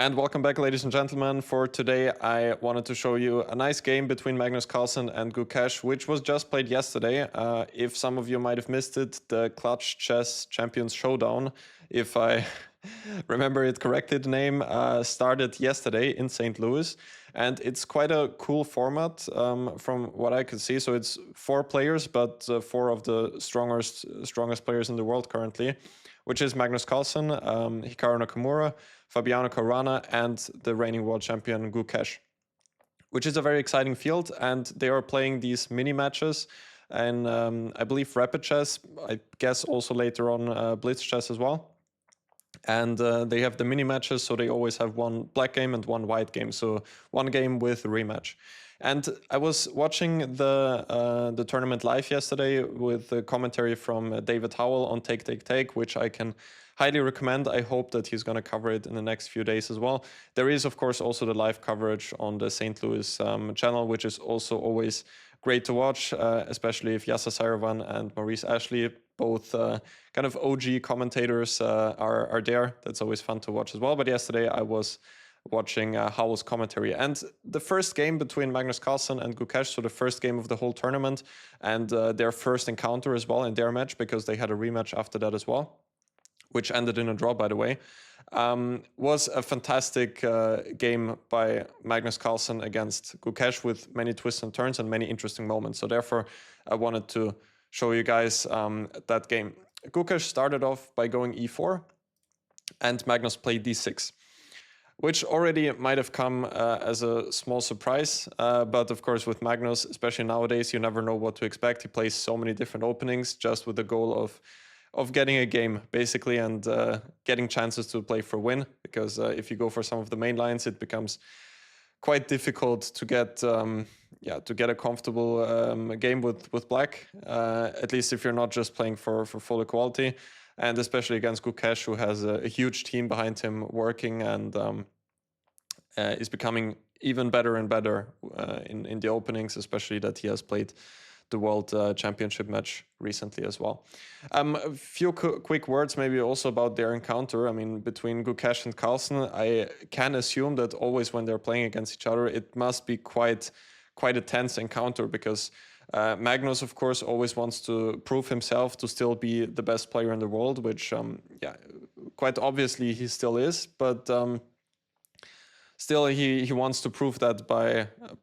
And welcome back, ladies and gentlemen. For today, I wanted to show you a nice game between Magnus Carlsen and Gukesh, which was just played yesterday. If some of you might have missed it, the Clutch Chess Champions Showdown, if I remember it correctly, the name started yesterday in St. Louis. And it's quite a cool format from what I could see. So it's 4 players, but 4 of the strongest players in the world currently, which is Magnus Carlsen, Hikaru Nakamura, Fabiano Caruana, and the reigning world champion Gukesh, which is a very exciting field. And they are playing these mini matches, and I believe rapid chess, I guess also later on blitz chess as well. And they have the mini matches, so they always have one black game and one white game, so one game with a rematch. And I was watching the tournament live yesterday with the commentary from David Howell on Take, which I can highly recommend. I hope that he's going to cover it in the next few days as well. There is, of course, also the live coverage on the St. Louis channel, which is also always great to watch, especially if Yasser Seirawan and Maurice Ashley, both kind of OG commentators, are there. That's always fun to watch as well. But yesterday I was watching Howell's commentary. And the first game between Magnus Carlsen and Gukesh, so the first game of the whole tournament, and their first encounter as well in their match, because they had a rematch after that as well, which ended in a draw, by the way, was a fantastic game by Magnus Carlsen against Gukesh with many twists and turns and many interesting moments. So therefore, I wanted to show you guys that game. Gukesh started off by going e4, and Magnus played d6, which already might have come as a small surprise. But of course, with Magnus, especially nowadays, you never know what to expect. He plays so many different openings just with the goal of getting a game, basically, and getting chances to play for win. Because if you go for some of the main lines, it becomes quite difficult to get a comfortable game with black, at least if you're not just playing for full equality. And especially against Gukesh, who has a huge team behind him working and is becoming even better and better in the openings, especially that he has played the World Championship match recently as well. A few quick words maybe also about their encounter. I mean, between Gukesh and Carlsen, I can assume that always when they're playing against each other, it must be quite a tense encounter, because Magnus, of course, always wants to prove himself to still be the best player in the world, which, quite obviously he still is, but still he wants to prove that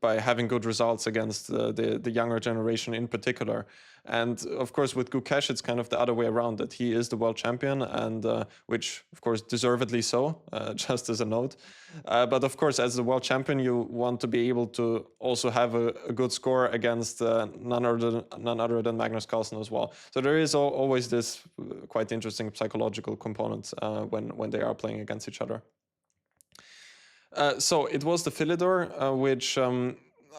by having good results against the younger generation in particular. And of course, with Gukesh, it's kind of the other way around, that he is the world champion, and which, of course, deservedly so, just as a note. But of course, as the world champion, you want to be able to also have a good score against none other than Magnus Carlsen as well. So there is always this quite interesting psychological component when they are playing against each other. So it was the Philidor, which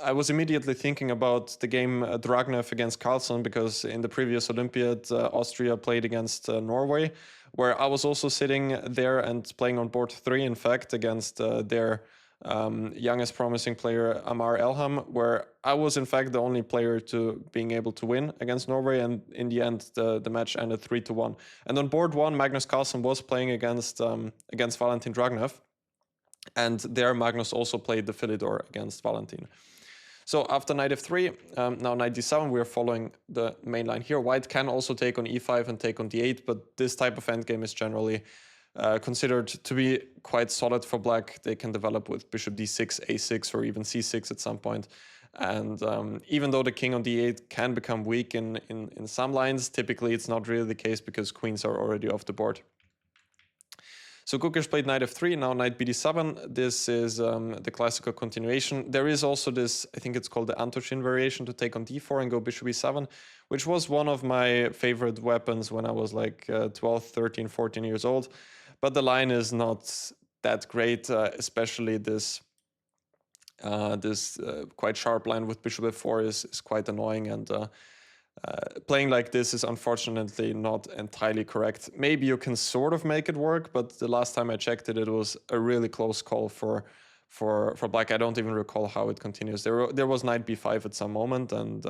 I was immediately thinking about the game Dragnev against Carlsen, because in the previous Olympiad, Austria played against Norway, where I was also sitting there and playing on board 3, in fact, against their youngest promising player, Amar Elham, where I was, in fact, the only player to being able to win against Norway, and in the end, the match ended 3-1. And on board 1, Magnus Carlsen was playing against Valentin Dragnev, and there Magnus also played the Philidor against Valentin. So after knight f3, now knight d7, we are following the main line here. White can also take on e5 and take on d8, but this type of endgame is generally considered to be quite solid for black. They can develop with bishop d6, a6, or even c6 at some point. And even though the king on d8 can become weak in some lines, typically it's not really the case, because queens are already off the board. So Gukesh played knight f3, now knight bd7. This is the classical continuation. There is also this, I think it's called the Antoshin variation, to take on d4 and go bishop e7, which was one of my favorite weapons when I was like 12, 13, 14 years old. But the line is not that great, especially this quite sharp line with bishop f4 is quite annoying, and playing like this is unfortunately not entirely correct. Maybe you can sort of make it work, but the last time I checked it, it was a really close call for black. I don't even recall how it continues. There was knight b5 at some moment, and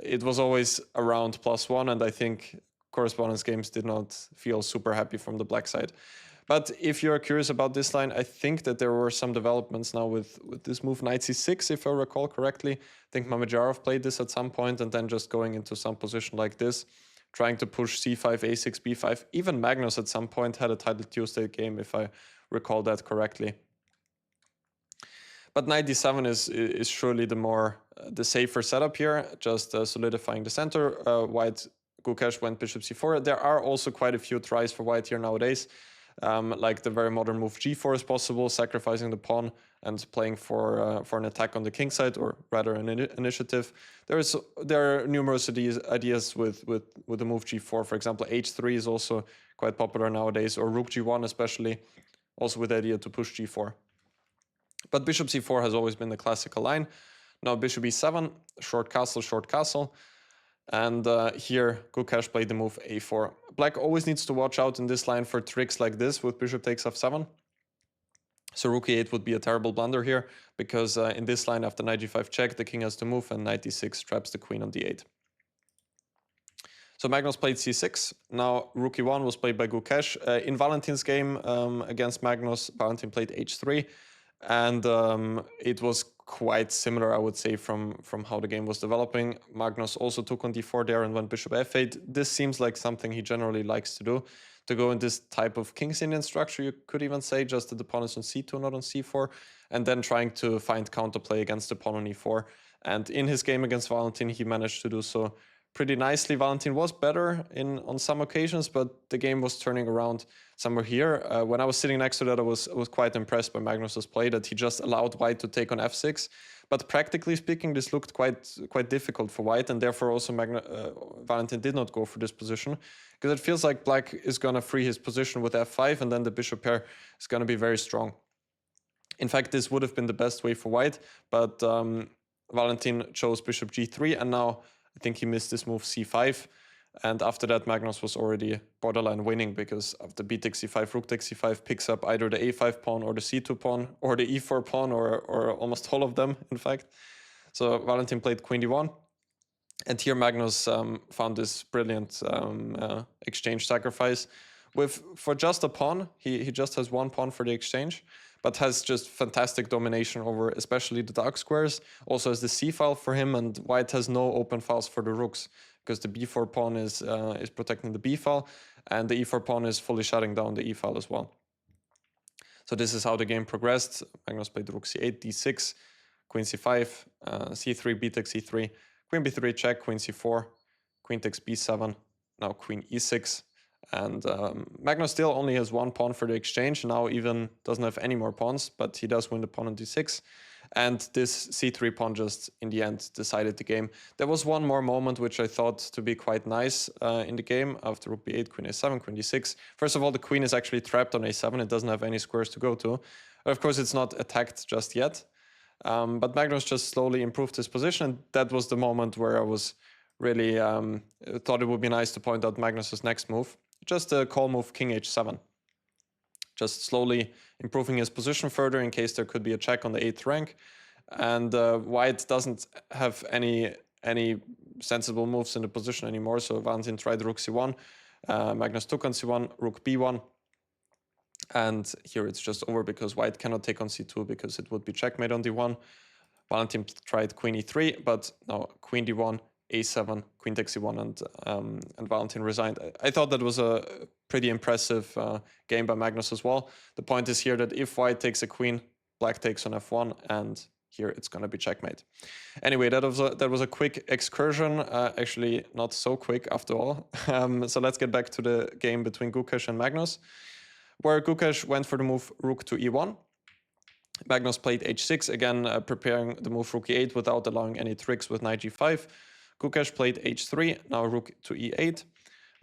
it was always around +1, and I think correspondence games did not feel super happy from the black side. But if you're curious about this line, I think that there were some developments now with this move knight c6, if I recall correctly. I think Mamedyarov played this at some point and then just going into some position like this, trying to push c5, a6, b5. Even Magnus at some point had a Title Tuesday game, if I recall that correctly. But knight d7 is surely the safer setup here, just solidifying the center. White Gukesh went bishop c4. There are also quite a few tries for white here nowadays. Like the very modern move g4 is possible, sacrificing the pawn and playing for an attack on the king side, or rather an initiative. There are numerous ideas with the move g4. For example, h3 is also quite popular nowadays, or rook g1 especially, also with the idea to push g4. But bishop c4 has always been the classical line. Now bishop e7, short castle, short castle. And here Gukesh played the move a4. Black always needs to watch out in this line for tricks like this with bishop takes f7. So rook e8 would be a terrible blunder here, because in this line after knight g5 check, the king has to move and knight d6 traps the queen on d8. So Magnus played c6. Now rook e1 was played by Gukesh. In Valentin's game against Magnus, Valentin played h3. And it was quite similar, I would say, from how the game was developing. Magnus also took on d4 there and went bishop f8. This seems like something he generally likes to do, to go in this type of King's Indian structure, you could even say, just that the pawn is on c2, not on c4, and then trying to find counterplay against the pawn on e4. And in his game against Valentin, he managed to do so pretty nicely. Valentin was better on some occasions, but the game was turning around somewhere here. When I was sitting next to that, I was quite impressed by Magnus's play, that he just allowed white to take on f6. But practically speaking, this looked quite difficult for white, and therefore also Valentin did not go for this position, because it feels like black is going to free his position with f5, and then the bishop pair is going to be very strong. In fact, this would have been the best way for white, but Valentin chose bishop g3, and now I think he missed this move c5, and after that Magnus was already borderline winning, because after b takes c5, rook takes c5 picks up either the a5 pawn or the c2 pawn or the e4 pawn, or almost all of them, in fact. So Valentin played queen d1, and here Magnus found this brilliant exchange sacrifice. For just a pawn, he just has one pawn for the exchange, but has just fantastic domination over especially the dark squares. Also has the c file for him, and white has no open files for the rooks, because the b4 pawn is protecting the b file, and the e4 pawn is fully shutting down the e file as well. So this is how the game progressed. Magnus played rook c8, d6, queen c5, c3, b takes c3, queen b3 check, queen c4, queen takes b7, now queen e6. And Magnus still only has one pawn for the exchange, now even doesn't have any more pawns, but he does win the pawn on d6. And this c3 pawn just, in the end, decided the game. There was one more moment which I thought to be quite nice in the game, after rook b8, queen a7, queen d6. First of all, the queen is actually trapped on a7, it doesn't have any squares to go to. Of course, it's not attacked just yet. But Magnus just slowly improved his position, and that was the moment where I was really thought it would be nice to point out Magnus's next move. Just a call move king h7. Just slowly improving his position further in case there could be a check on the 8th rank. And white doesn't have any sensible moves in the position anymore, so Valentin tried rook c1. Magnus took on c1, rook b1. And here it's just over, because white cannot take on c2 because it would be checkmate on d1. Valentin tried queen e3, but now queen d1, a7, queen takes c1, and Valentin resigned. I thought that was a pretty impressive game by Magnus as well. The point is here that if white takes a queen, black takes on f1, and here it's going to be checkmate. Anyway, that was a quick excursion, actually not so quick after all. So let's get back to the game between Gukesh and Magnus, where Gukesh went for the move rook to e1. Magnus played h6, again preparing the move rook e8 without allowing any tricks with knight g5. Gukesh played h3, now rook to e8,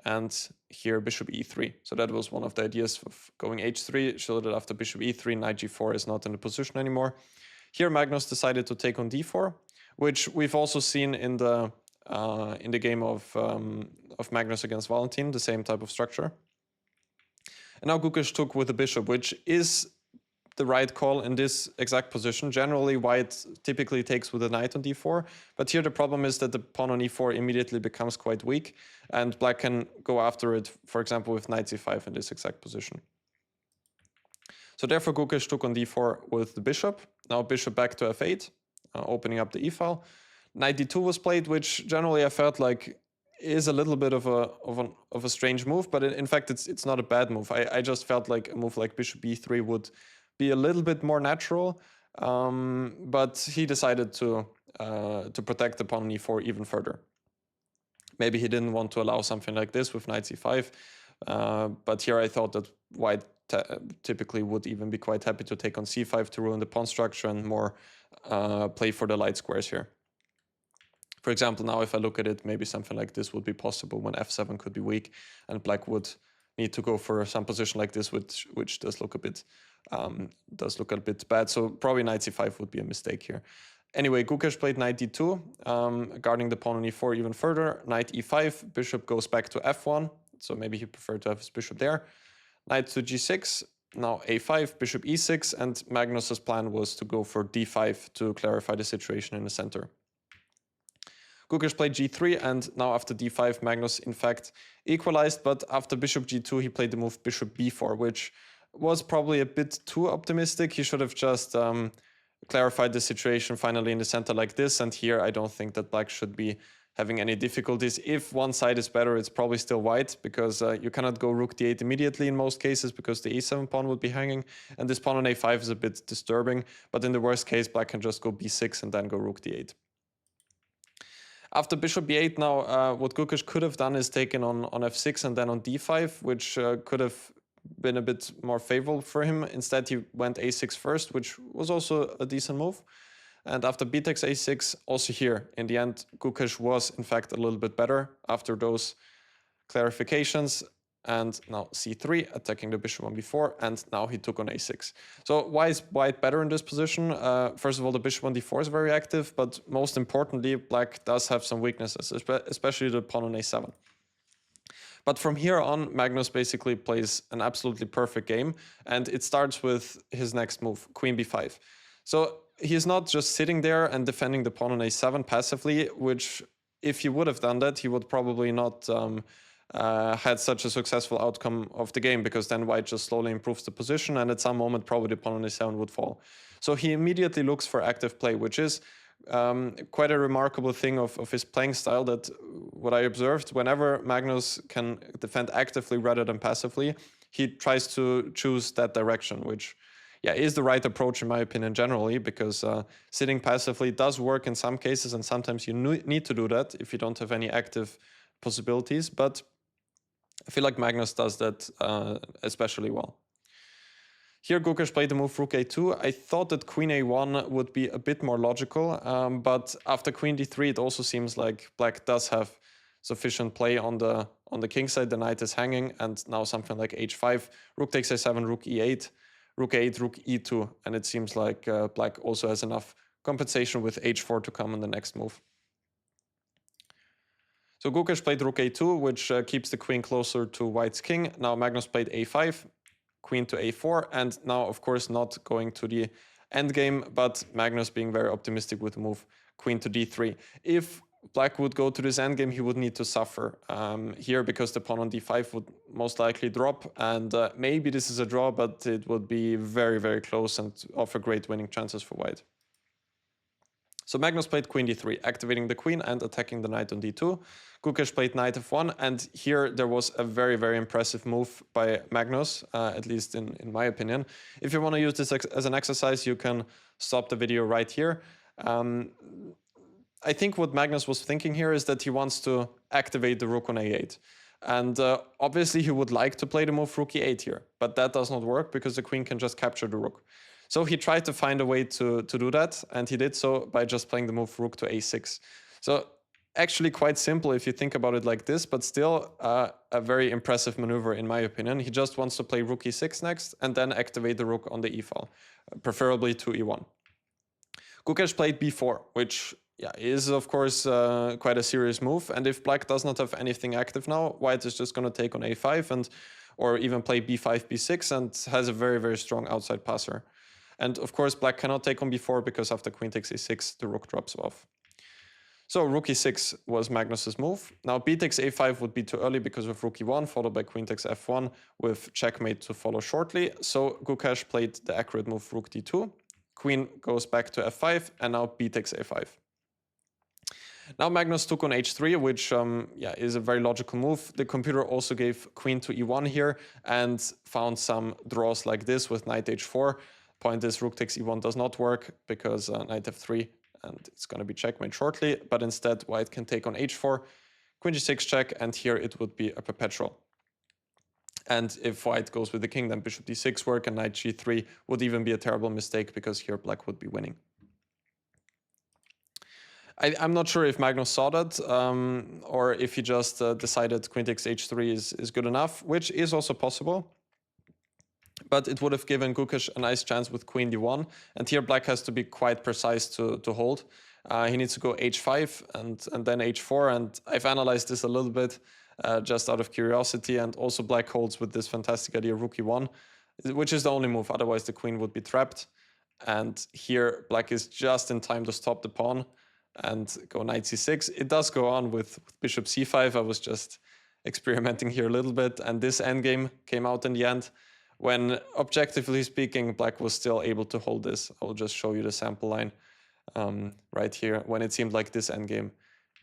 and here bishop e3. So that was one of the ideas of going h3, show that after bishop e3, knight g4 is not in the position anymore. Here Magnus decided to take on d4, which we've also seen in the game of Magnus against Valentin, the same type of structure. And now Gukesh took with the bishop, which is the right call in this exact position. Generally, white typically takes with a knight on d4, but here the problem is that the pawn on e4 immediately becomes quite weak, and black can go after it, for example, with knight c5 in this exact position. So therefore Gukesh took on d4 with the bishop. Now bishop back to f8, opening up the e-file. Knight d2 was played, which generally I felt like is a little bit of a strange move, but in fact it's not a bad move. I just felt like a move like bishop b3 would be a little bit more natural, but he decided to protect the pawn on e4 even further. Maybe he didn't want to allow something like this with knight c5, but here I thought that white typically would even be quite happy to take on c5 to ruin the pawn structure and more play for the light squares here. For example, now if I look at it, maybe something like this would be possible when f7 could be weak, and black would need to go for some position like this, which does look a bit bad. So probably knight c5 would be a mistake here. Anyway, Gukesh played knight d2, guarding the pawn on e4 even further. Knight e5, bishop goes back to f1, so maybe he preferred to have his bishop there. Knight to g6, now a5, bishop e6, and Magnus's plan was to go for d5 to clarify the situation in the center. Gukesh played g3, and now after d5, Magnus in fact equalized, but after bishop g2, he played the move bishop b4, which was probably a bit too optimistic. He should have just clarified the situation finally in the center like this, and here I don't think that black should be having any difficulties. If one side is better, it's probably still white, because you cannot go rook d8 immediately in most cases, because the a7 pawn would be hanging, and this pawn on a5 is a bit disturbing, but in the worst case, black can just go b6 and then go rook d8. After bishop b8 now, what Gukesh could have done is taken on f6 and then on d5, which could have been a bit more favorable for him. Instead, he went a6 first, which was also a decent move. And after b takes a6, also here, in the end, Gukesh was in fact a little bit better after those clarifications. And now c3, attacking the bishop on b4, and now he took on a6. So why is white better in this position? First of all, the bishop on d4 is very active, but most importantly, black does have some weaknesses, especially the pawn on a7. But from here on, Magnus basically plays an absolutely perfect game, and it starts with his next move, queen b5. So he's not just sitting there and defending the pawn on a7 passively, which if he would have done that, he would probably not had such a successful outcome of the game, because then white just slowly improves the position, and at some moment probably the pawn on a7 would fall. So he immediately looks for active play, which is quite a remarkable thing of his playing style, that what I observed, whenever Magnus can defend actively rather than passively, he tries to choose that direction, which is the right approach in my opinion generally, because sitting passively does work in some cases, and sometimes you need to do that if you don't have any active possibilities, but I feel like Magnus does that especially well. Here Gukesh played the move rook a2. I thought that queen a1 would be a bit more logical, but after queen d3 it also seems like black does have sufficient play on the king side. The knight is hanging, and now something like h5, rook takes a7, rook e8, rook a8, rook e2, and it seems like black also has enough compensation with h4 to come in the next move. So Gukesh played rook a2, which keeps the queen closer to white's king. Now Magnus played a5, queen to a4, and now of course not going to the endgame, but Magnus being very optimistic with the move queen to d3. If black would go to this endgame, he would need to suffer here, because the pawn on d5 would most likely drop, and maybe this is a draw, but it would be very, very close and offer great winning chances for white. So Magnus played queen d3, activating the queen and attacking the knight on d2. Gukesh played knight f1, and here there was a very, very impressive move by Magnus, at least in my opinion. If you want to use this as an exercise, you can stop the video right here. I think what Magnus was thinking here is that he wants to activate the rook on a8. And obviously he would like to play the move rook e8 here, but that does not work because the queen can just capture the rook. So he tried to find a way to do that, and he did so by just playing the move rook to a6. So actually quite simple if you think about it like this, but still a very impressive maneuver in my opinion. He just wants to play rook e6 next and then activate the rook on the e-file, preferably to e1. Gukesh played b4, which is of course quite a serious move, and if black does not have anything active now, white is just going to take on a5 or even play b5, b6, and has a very, very strong outside passer. And of course, black cannot take on b4 because after queen takes a6, the rook drops off. So rook e6 was Magnus's move. Now b takes a5 would be too early because of rook e1, followed by queen takes f1 with checkmate to follow shortly. So Gukesh played the accurate move rook d2. Queen goes back to f5, and now b takes a5. Now Magnus took on h3, which is a very logical move. The computer also gave queen to e1 here and found some draws like this with knight h4. Point is rook takes e1 does not work because knight f3, and it's going to be checkmate shortly. But instead, white can take on h4, queen g6 check, and here it would be a perpetual. And if white goes with the king, then bishop d6 work, and knight g3 would even be a terrible mistake because here black would be winning. I'm not sure if Magnus saw that or if he just decided queen takes h3 is good enough, which is also possible. But it would have given Gukesh a nice chance with queen d1. And here black has to be quite precise to hold. He needs to go h5 and then h4. And I've analyzed this a little bit just out of curiosity. And also black holds with this fantastic idea rook e1, which is the only move. Otherwise the queen would be trapped. And here black is just in time to stop the pawn and go knight c6. It does go on with bishop c5. I was just experimenting here a little bit. And this endgame came out in the end, when objectively speaking, black was still able to hold this. I'll just show you the sample line right here, when it seemed like this endgame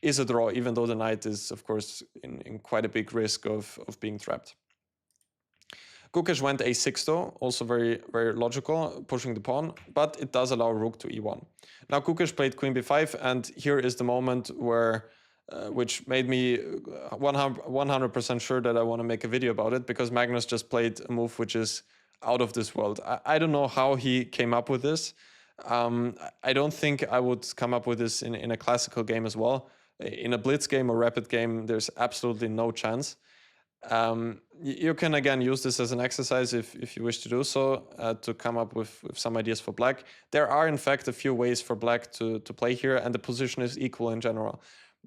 is a draw, even though the knight is, of course, in quite a big risk of being trapped. Gukesh went a6 though, also very, very logical, pushing the pawn, but it does allow rook to e1. Now Gukesh played queen b5, and here is the moment where which made me 100% sure that I want to make a video about it, because Magnus just played a move which is out of this world. I don't know how he came up with this. I don't think I would come up with this in a classical game as well. In a blitz game or rapid game, there's absolutely no chance. You can again use this as an exercise if you wish to do so, to come up with some ideas for black. There are in fact a few ways for black to play here, and the position is equal in general.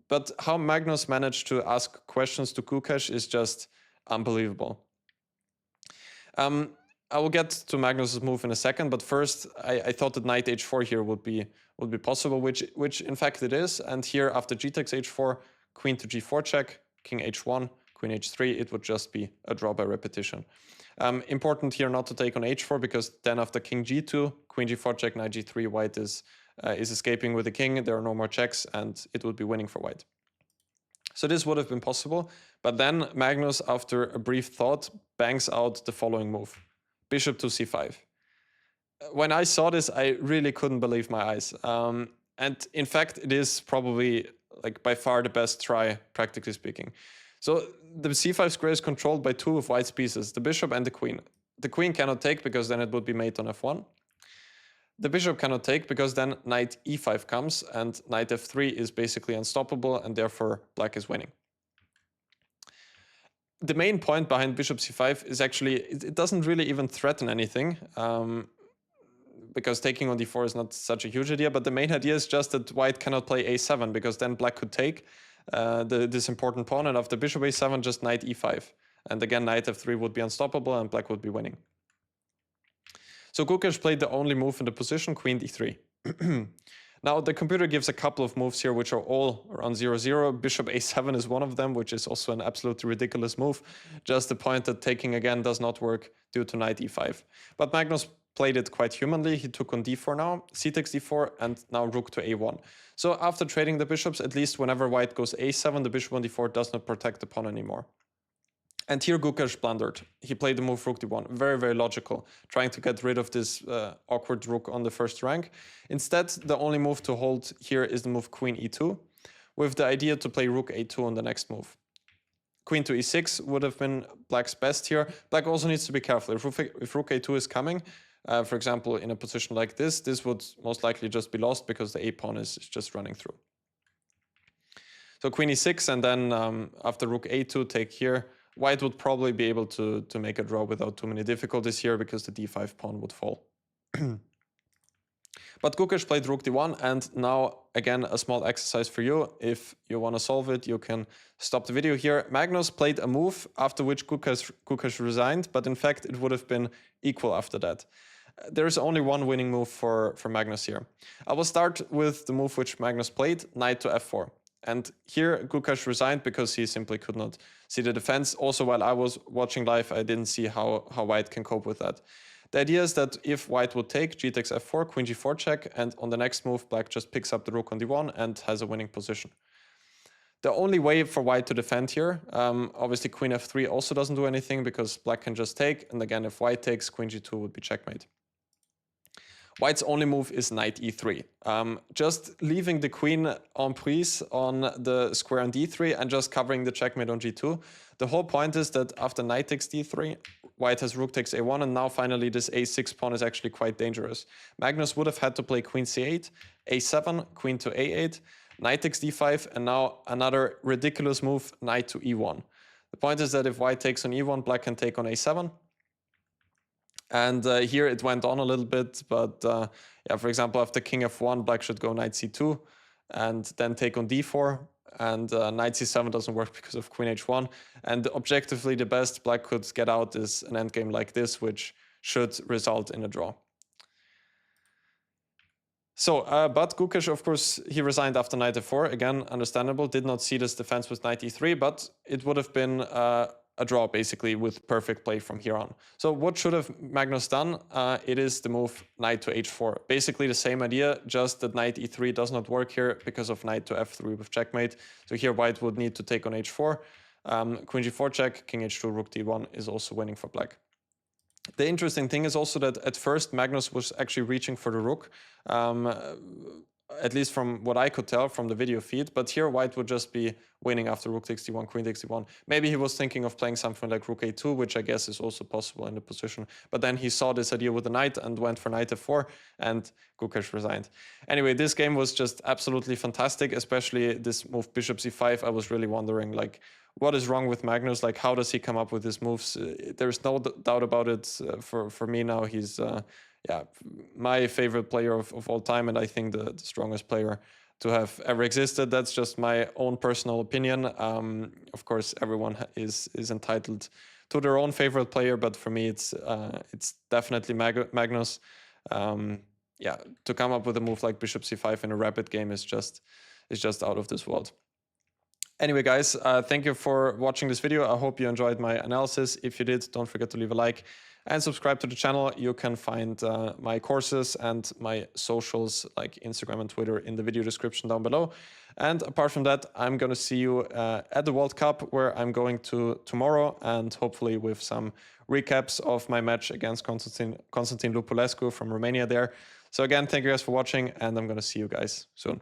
But how Magnus managed to ask questions to Gukesh is just unbelievable. I will get to Magnus's move in a second, but first I thought that knight h4 here would be possible, which in fact it is. And here after g takes h4, queen to g4 check, king h1, queen h3, it would just be a draw by repetition. Important here not to take on h4, because then after king g2, queen g4 check, knight g3, white is escaping with the king. There are no more checks, and it would be winning for white. So this would have been possible, but then Magnus, after a brief thought, bangs out the following move: bishop to c5. When I saw this, I really couldn't believe my eyes. And in fact, it is probably like by far the best try, practically speaking. So the c5 square is controlled by two of white's pieces, the bishop and the queen. The queen cannot take, because then it would be mate on f1. The bishop cannot take, because then knight e5 comes, and knight f3 is basically unstoppable, and therefore black is winning. The main point behind bishop c5 is actually, it doesn't really even threaten anything, because taking on d4 is not such a huge idea, but the main idea is just that white cannot play a7, because then black could take this important pawn, and after bishop a7, just knight e5. And again, knight f3 would be unstoppable, and black would be winning. So Gukesh played the only move in the position, queen d3. Now the computer gives a couple of moves here which are all around 0-0. Bishop a7 is one of them, which is also an absolutely ridiculous move. Just the point that taking again does not work due to knight e5. But Magnus played it quite humanly. He took on d4 now, c takes d4, and now rook to a1. So after trading the bishops, at least whenever white goes a7, the bishop on d4 does not protect the pawn anymore. And here Gukesh blundered. He played the move rook d1, very, very logical, trying to get rid of this awkward rook on the first rank. Instead, the only move to hold here is the move queen e2, with the idea to play rook a2 on the next move. Queen to e6 would have been black's best here. Black also needs to be careful. If rook a2 is coming, for example, in a position like this would most likely just be lost, because the a pawn is just running through. So queen e6, and then after rook a2, take here. White would probably be able to make a draw without too many difficulties here, because the d5 pawn would fall. But Gukesh played rook d1, and now, again, a small exercise for you. If you want to solve it, you can stop the video here. Magnus played a move after which Gukesh resigned, but in fact, it would have been equal after that. There's only one winning move for Magnus here. I will start with the move which Magnus played, knight to f4. And here Gukesh resigned because he simply could not see the defense. Also, while I was watching live, I didn't see how white can cope with that. The idea is that if white would take, g takes f4, queen g4 check, and on the next move, black just picks up the rook on d1 and has a winning position. The only way for white to defend here, obviously queen f3 also doesn't do anything because black can just take, and again, if white takes, queen g2 would be checkmate. White's only move is knight e3. Just leaving the queen en prise on the square on d3 and just covering the checkmate on g2. The whole point is that after knight takes d3, white has rook takes a1, and now finally this a6 pawn is actually quite dangerous. Magnus would have had to play queen c8, a7, queen to a8, knight takes d5, and now another ridiculous move, knight to e1. The point is that if white takes on e1, black can take on a7. And here it went on a little bit, but yeah, for example, after king f1, black should go knight c2 and then take on d4. And knight c7 doesn't work because of queen h1. And objectively, the best black could get out is an endgame like this, which should result in a draw. So, but Gukesh, of course, he resigned after knight f4. Again, understandable, did not see this defense with knight e3, but it would have been a draw, basically, with perfect play from here on. So what should have Magnus done? It is the move knight to h4. Basically the same idea, just that knight e3 does not work here because of knight to f3 with checkmate. So here white would need to take on h4. Queen g4 check, king h2, rook d1 is also winning for black. The interesting thing is also that at first Magnus was actually reaching for the rook, at least from what I could tell from the video feed, but here white would just be winning after rook takes d1, queen takes d1. Maybe he was thinking of playing something like rook a2, which I guess is also possible in the position, but then he saw this idea with the knight and went for knight f4, and Gukesh resigned. Anyway, this game was just absolutely fantastic, especially this move bishop c5. I was really wondering, like, what is wrong with Magnus? Like, how does he come up with his moves? There's no doubt about it. For me now, he's yeah, my favorite player of all time, and I think the strongest player to have ever existed. That's just my own personal opinion. Of course, everyone is entitled to their own favorite player, but for me, it's definitely Magnus. Yeah, to come up with a move like bishop c5 in a rapid game is just out of this world. Anyway, guys, thank you for watching this video. I hope you enjoyed my analysis. If you did, don't forget to leave a like and subscribe to the channel. You can find my courses and my socials like Instagram and Twitter in the video description down below. And apart from that, I'm going to see you at the World Cup, where I'm going to tomorrow, and hopefully with some recaps of my match against Constantin Lupulescu from Romania there. So again, thank you guys for watching, and I'm going to see you guys soon.